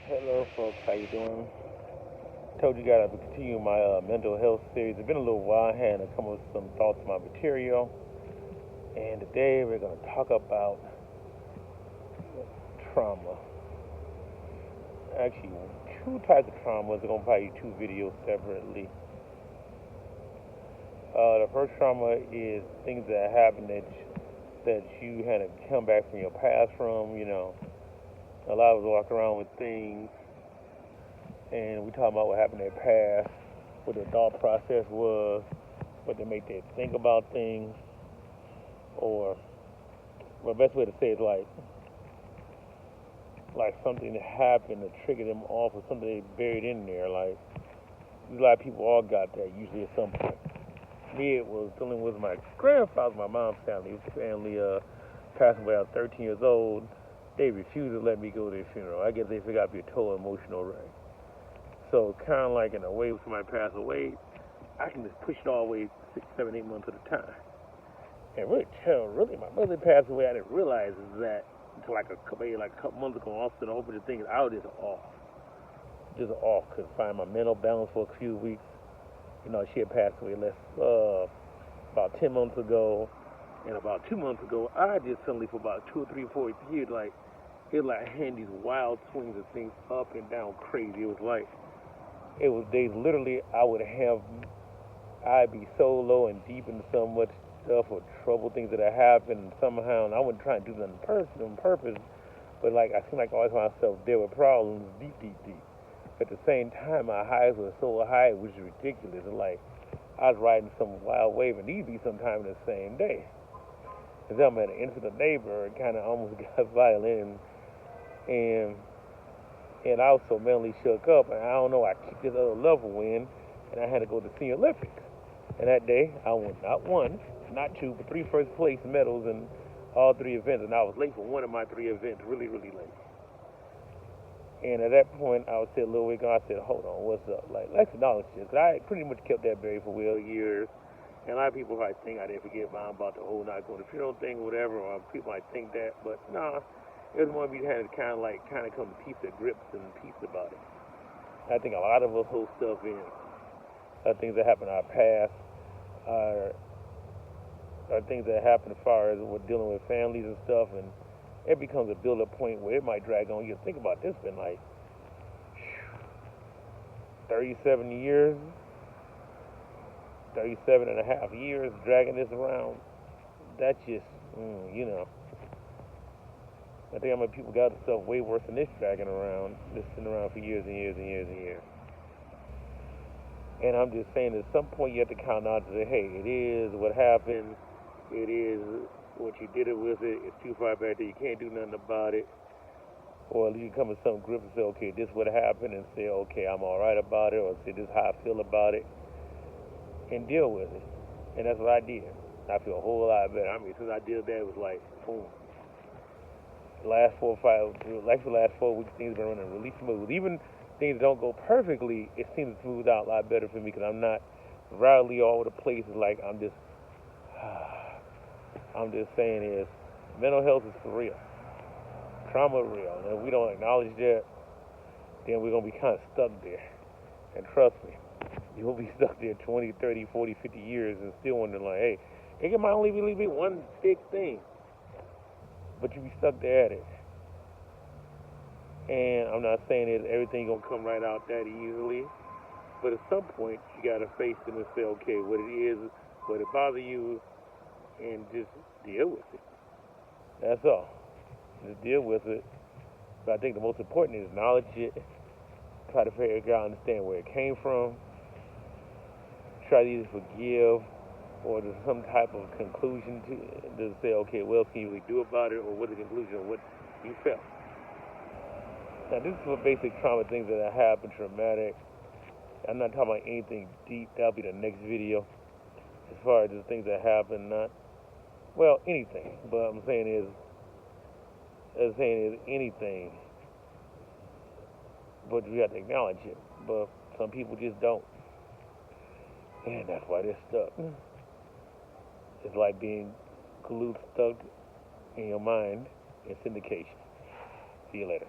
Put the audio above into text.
Hello, folks. How you doing? Told you guys I'd be continuing my mental health series. It's been a little while. I had to come up with some thoughts on my material, and today we're going to talk about trauma. Actually, two types of traumas. I'm going to probably do two videos separately. The first trauma is things that happen that you had to come back from your past from. A lot of us walk around with things, and we talk about what happened in their past, what their thought process was, what they make them think about things, or the best way to say it is like something that happened to trigger them off, or something they buried in there. Like a lot of people all got that usually at some point. Me, it was dealing with my grandfather, my mom's family. His family passed away. I was 13 years old. They refused to let me go to their funeral. I guess they figured I'd be a total emotional wreck. So kind of like in a way, when somebody passed away, I can just push it all the way 6, 7, 8 months at a time. And really, my mother passed away. I didn't realize that until like a couple months ago. All of a sudden, a whole bunch of things I was just off. Couldn't find my mental balance for a few weeks. She had passed away about 10 months ago, and about 2 months ago, I just suddenly for about 2 or 3 or 4 years, it had these wild swings of things up and down crazy. It was days literally I'd be so low and deep into so much stuff or trouble things that had happened, and somehow, and I wouldn't try to do nothing on purpose, but I seemed like I always found myself there with problems deep. At the same time, my highs were so high, which is ridiculous. I was riding some wild wave, and these be sometime in the same day. And then I met an innocent neighbor, kind of almost got violent, and I was so mentally shook up, and I don't know, I kicked this other level in, and I had to go to Senior Olympics. And that day, I won not one, not two, but 3 first place medals in all 3 events, and I was late for one of my 3 events, really, really late. And at that point, I would say a little week ago, I said, hold on, what's up? Let's acknowledge this. I pretty much kept that buried for years. And a lot of people might think I didn't forget about the whole not going to funeral thing or whatever, or people might think that. But no, it was one we had to kind of come to peace of grips and peace about it. I think a lot of us hold stuff in. Things that happen in our past are things that happen as far as we're dealing with families and stuff, and it becomes a build-up point where it might drag on. You think about this, been 37 years, 37 and a half years dragging this around. That's just, I think how many people got stuff way worse than this dragging around, just sitting around for years and years and years and years. And I'm just saying, at some point you have to count out to say, hey, it is what happened. It is what you did it with it. It's too far back there. You can't do nothing about it. Or you come to some grip and say, okay, this what happened, and say, okay, I'm all right about it, or say, this is how I feel about it, and deal with it. And that's what I did. I feel a whole lot better. I mean, since I did that, it was boom. The last 4 weeks, things have been running really smooth. Even things don't go perfectly, it seems to smooth out a lot better for me because I'm not rowdy all over the place. I'm just saying is mental health is for real. Trauma is real. And if we don't acknowledge that, then we're going to be kind of stuck there. And trust me, you'll be stuck there 20, 30, 40, 50 years and still wondering hey, it might only be one big thing. But you be stuck there at it. And I'm not saying that everything going to come right out that easily. But at some point, you got to face it and say, okay, what it is, what it bothers you, and just deal with it. That's all. Just deal with it. But I think the most important is acknowledge it. Try to figure out, understand where it came from. Try to either forgive or there's some type of conclusion to say, okay, what else can you really do about it, or what's the conclusion of what you felt. Now, this is for basic trauma things that have happened, traumatic. I'm not talking about anything deep. That'll be the next video. As far as the things that happen, anything. But I'm saying is anything. But we have to acknowledge it. But some people just don't. And that's why they're stuck. It's like being glued stuck in your mind in syndication. See you later.